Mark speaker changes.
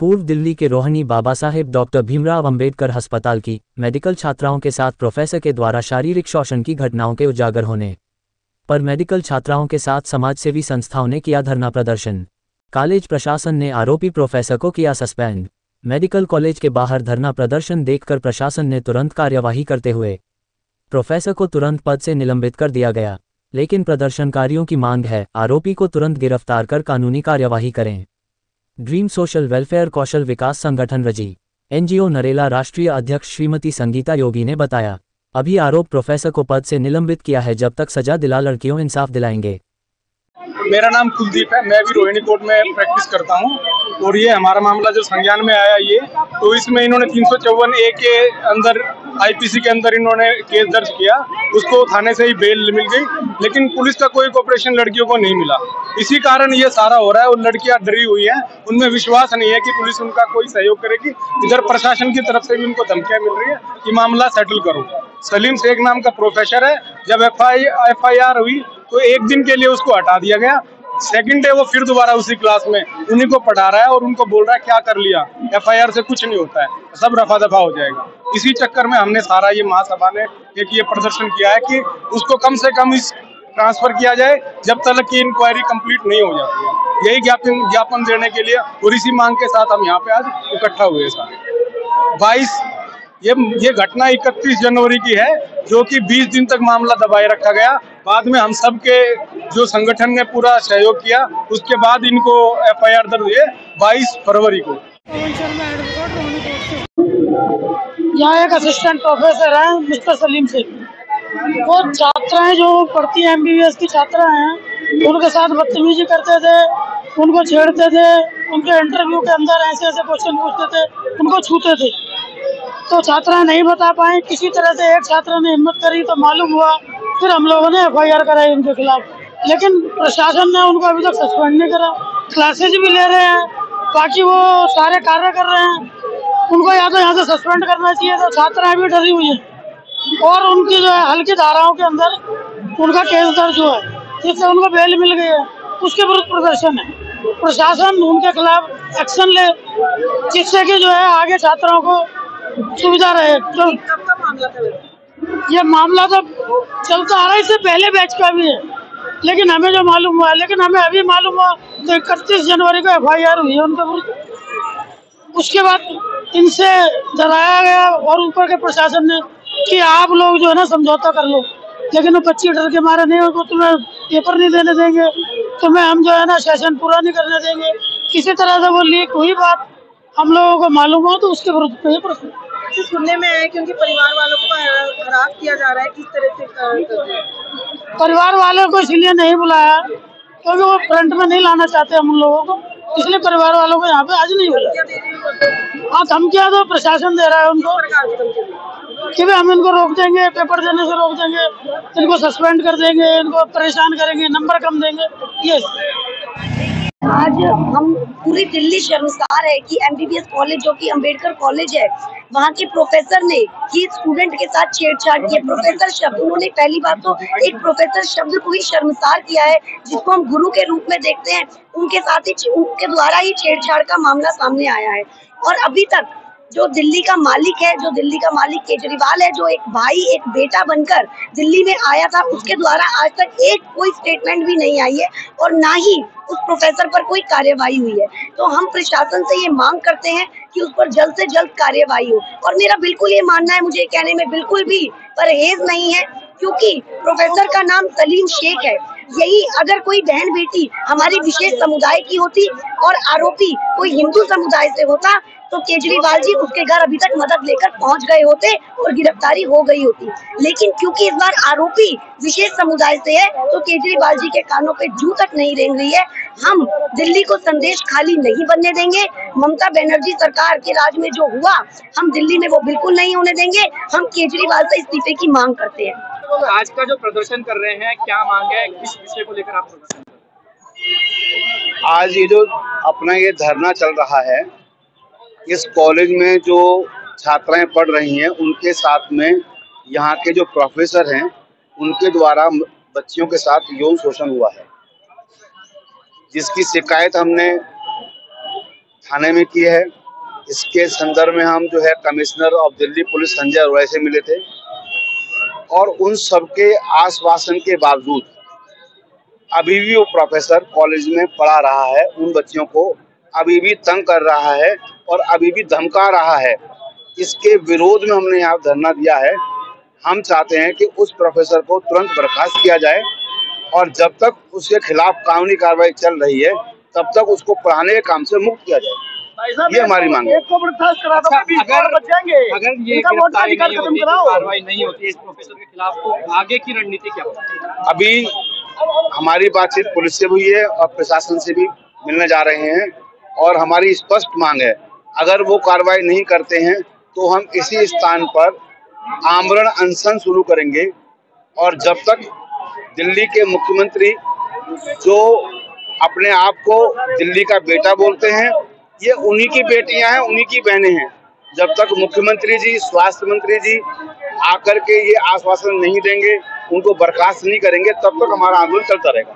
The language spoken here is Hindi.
Speaker 1: पूर्व दिल्ली के रोहिणी बाबा साहेब डॉक्टर भीमराव अंबेडकर अस्पताल की मेडिकल छात्राओं के साथ प्रोफेसर के द्वारा शारीरिक शोषण की घटनाओं के उजागर होने पर मेडिकल छात्राओं के साथ समाजसेवी संस्थाओं ने किया धरना प्रदर्शन। कॉलेज प्रशासन ने आरोपी प्रोफेसर को किया सस्पेंड। मेडिकल कॉलेज के बाहर धरना प्रदर्शन देखकर प्रशासन ने तुरंत कार्यवाही करते हुए प्रोफेसर को तुरंत पद से निलंबित कर दिया गया। लेकिन प्रदर्शनकारियों की मांग है आरोपी को तुरंत गिरफ्तार कर कानूनी कार्यवाही करें। ड्रीम सोशल वेलफेयर कौशल विकास संगठन रजी एनजीओ नरेला राष्ट्रीय अध्यक्ष श्रीमती संगीता योगी ने बताया, अभी आरोप प्रोफेसर को पद से निलंबित किया है, जब तक सजा दिला लड़कियों इंसाफ दिलाएंगे।
Speaker 2: मेरा नाम कुलदीप है, मैं भी रोहिणी कोर्ट में प्रैक्टिस करता हूं और ये हमारा मामला जो संज्ञान में आया ये तो इसमें इन्होंने 354A के अंदर आईपीसी के अंदर इन्होंने केस दर्ज किया। उसको थाने से ही बेल मिल गई, लेकिन पुलिस का कोई कोऑपरेशन लड़कियों को नहीं मिला। इसी कारण ये सारा हो रहा है और लड़कियां डरी हुई हैं, उनमें विश्वास नहीं है कि पुलिस उनका कोई सहयोग करेगी। इधर प्रशासन की तरफ से भी उनको धमकियां मिल रही है कि मामला सेटल करो। सलीम शेख नाम का प्रोफेसर है, जब FIR हुई तो एक दिन के लिए उसको हटा दिया गया। सेकंड डे वो फिर दोबारा उसी क्लास में उन्हीं को पढ़ा रहा है और उनको बोल रहा है क्या कर लिया, FIR से कुछ नहीं होता है, सब रफा दफा हो जाएगा। इसी चक्कर में हमने सारा ये महासभा ने एक ये प्रदर्शन किया है कि उसको कम से कम इस ट्रांसफर किया जाए जब तक की इंक्वायरी कंप्लीट नहीं हो जाती है। यही ज्ञापन देने के लिए और इसी मांग के साथ हम यहाँ पे आज इकट्ठा हुए सारे 22 ये घटना 31 जनवरी की है, जो कि 20 दिन तक मामला दबाए रखा गया। बाद में हम सब के जो संगठन ने पूरा सहयोग किया, उसके बाद इनको FIR दर्ज हुए 22 फरवरी को।
Speaker 3: यहाँ एक असिस्टेंट प्रोफेसर है मिस्टर सलीम शेख, वो छात्राएं जो पढ़ती हैं MBBS की छात्रा हैं, उनके साथ बदतमीजी करते थे, उनको छेड़ते थे, उनके इंटरव्यू के अंदर ऐसे ऐसे क्वेश्चन पूछते थे, उनको छूते थे। तो छात्राएं नहीं बता पाए, किसी तरह से एक छात्रा ने हिम्मत करी तो मालूम हुआ, फिर हम लोगों ने FIR कराई उनके खिलाफ। लेकिन प्रशासन ने उनको अभी तक सस्पेंड नहीं करा। क्लासेज भी ले रहे हैं, बाकी वो सारे कार्य कर रहे हैं। उनको या तो यहाँ से सस्पेंड करना चाहिए, तो छात्राएं भी डरी हुई हैं और उनकी जो है हल्की धाराओं के अंदर उनका केस दर्ज हुआ है, जिससे उनको बेल मिल गई है। उसके विरुद्ध प्रदर्शन है, प्रशासन उनके खिलाफ एक्शन ले, जिससे कि जो है आगे छात्राओं को सुविधा रहे। तो ये मामला तो चलता आ रहा है, इससे पहले बैच का भी है, लेकिन हमें जो मालूम हुआ है, लेकिन हमें अभी मालूम हुआ तो 31 जनवरी को FIR हुई है उनके विरुद्ध। उसके बाद इनसे डराया गया और ऊपर के प्रशासन ने कि आप लोग जो है ना समझौता कर लो, लेकिन वो बच्चे डर के मारे नहीं, उनको तुम्हें पेपर नहीं देने देंगे, तुम्हें हम जो है ना सेशन पूरा नहीं करने देंगे। किसी तरह से वो लीक हुई बात हम लोगों को मालूम हो, तो उसके विरुद्ध पे प्रश्न
Speaker 4: सुनने में आया कि उनके परिवार वालों को हरास किया जा रहा है, किस तरह से?
Speaker 3: परिवार वालों को इसलिए नहीं बुलाया क्योंकि वो फ्रंट में नहीं लाना चाहते हम उन लोगों को, इसलिए परिवार वालों को यहाँ पे आज नहीं बुलाया। हाँ, धमकियाँ तो प्रशासन दे रहा है उनको कि भाई हम इनको रोक देंगे, पेपर देने से रोक देंगे, इनको सस्पेंड कर देंगे, इनको परेशान करेंगे, नंबर कम देंगे। ये
Speaker 5: आज हम पूरी दिल्ली शर्मसार है कि MBBS कॉलेज जो कि अंबेडकर कॉलेज है, वहाँ के प्रोफेसर ने ही स्टूडेंट के साथ छेड़छाड़ की है। प्रोफेसर शब्द, उन्होंने पहली बात तो एक प्रोफेसर शब्द को ही शर्मसार किया है, जिसको हम गुरु के रूप में देखते हैं, उनके साथ ही उनके द्वारा ही छेड़छाड़ का मामला सामने आया है। और अभी तक जो दिल्ली का मालिक है, जो दिल्ली का मालिक केजरीवाल है, जो एक भाई एक बेटा बनकर दिल्ली में आया था, उसके द्वारा आज तक एक कोई स्टेटमेंट भी नहीं आई है और ना ही उस प्रोफेसर पर कोई कार्यवाही हुई है। तो हम प्रशासन से ये मांग करते हैं कि उस पर जल्द से जल्द कार्यवाही हो। और मेरा बिल्कुल ये मानना है, मुझे कहने में बिल्कुल भी परहेज नहीं है, क्योंकि प्रोफेसर का नाम सलीम शेख है। यही अगर कोई बहन बेटी हमारी विशेष समुदाय की होती और आरोपी कोई हिंदू समुदाय से होता, तो केजरीवाल जी उसके घर अभी तक मदद लेकर पहुंच गए होते और गिरफ्तारी हो गई होती। लेकिन क्योंकि इस बार आरोपी विशेष समुदाय से है, तो केजरीवाल जी के कानों पे जूं तक नहीं रेंग रही है। हम दिल्ली को संदेश खाली नहीं बनने देंगे। ममता बनर्जी सरकार के राज में जो हुआ, हम दिल्ली में वो बिल्कुल नहीं होने देंगे। हम केजरीवाल से इस्तीफे की मांग करते हैं।
Speaker 6: आज का जो प्रदर्शन कर रहे हैं, क्या मांग है, किस विषय को लेकर आप प्रदर्शन कर रहे हैं?
Speaker 7: आज ये जो अपना ये धरना चल रहा है, इस कॉलेज में जो छात्राएं पढ़ रही हैं उनके साथ में यहाँ के जो प्रोफेसर हैं उनके द्वारा बच्चियों के साथ यौन शोषण हुआ है, जिसकी शिकायत हमने थाने में की है। इसके संदर्भ में हम जो है commissioner of Delhi police Sanjay Arora से मिले थे और उन सबके आश्वासन के बावजूद अभी भी वो प्रोफेसर कॉलेज में पढ़ा रहा है, उन बच्चियों को अभी भी तंग कर रहा है और अभी भी धमका रहा है। इसके विरोध में हमने यहाँ धरना दिया है। हम चाहते हैं कि उस प्रोफेसर को तुरंत बर्खास्त किया जाए और जब तक उसके खिलाफ कानूनी कार्रवाई चल रही है तब तक उसको पढ़ाने के काम से मुक्त किया जाए। ये हमारी मांग है।
Speaker 6: अगर ये कार्रवाई नहीं होती इस प्रोफेसर के खिलाफ तो आगे की रणनीति क्या होगी?
Speaker 7: अभी हमारी बातचीत पुलिस से हुई है और प्रशासन से भी मिलने जा रहे हैं और हमारी स्पष्ट मांग है, अगर वो कार्रवाई नहीं करते हैं तो हम इसी स्थान पर आमरण अनशन शुरू करेंगे और जब तक दिल्ली के मुख्यमंत्री जो अपने आप को दिल्ली का बेटा बोलते हैं, ये उन्हीं की बेटियां हैं, उन्हीं की बहनें हैं, जब तक मुख्यमंत्री जी, स्वास्थ्य मंत्री जी आकर के ये आश्वासन नहीं देंगे, उनको बर्खास्त नहीं करेंगे, तब तक हमारा आंदोलन चलता रहेगा।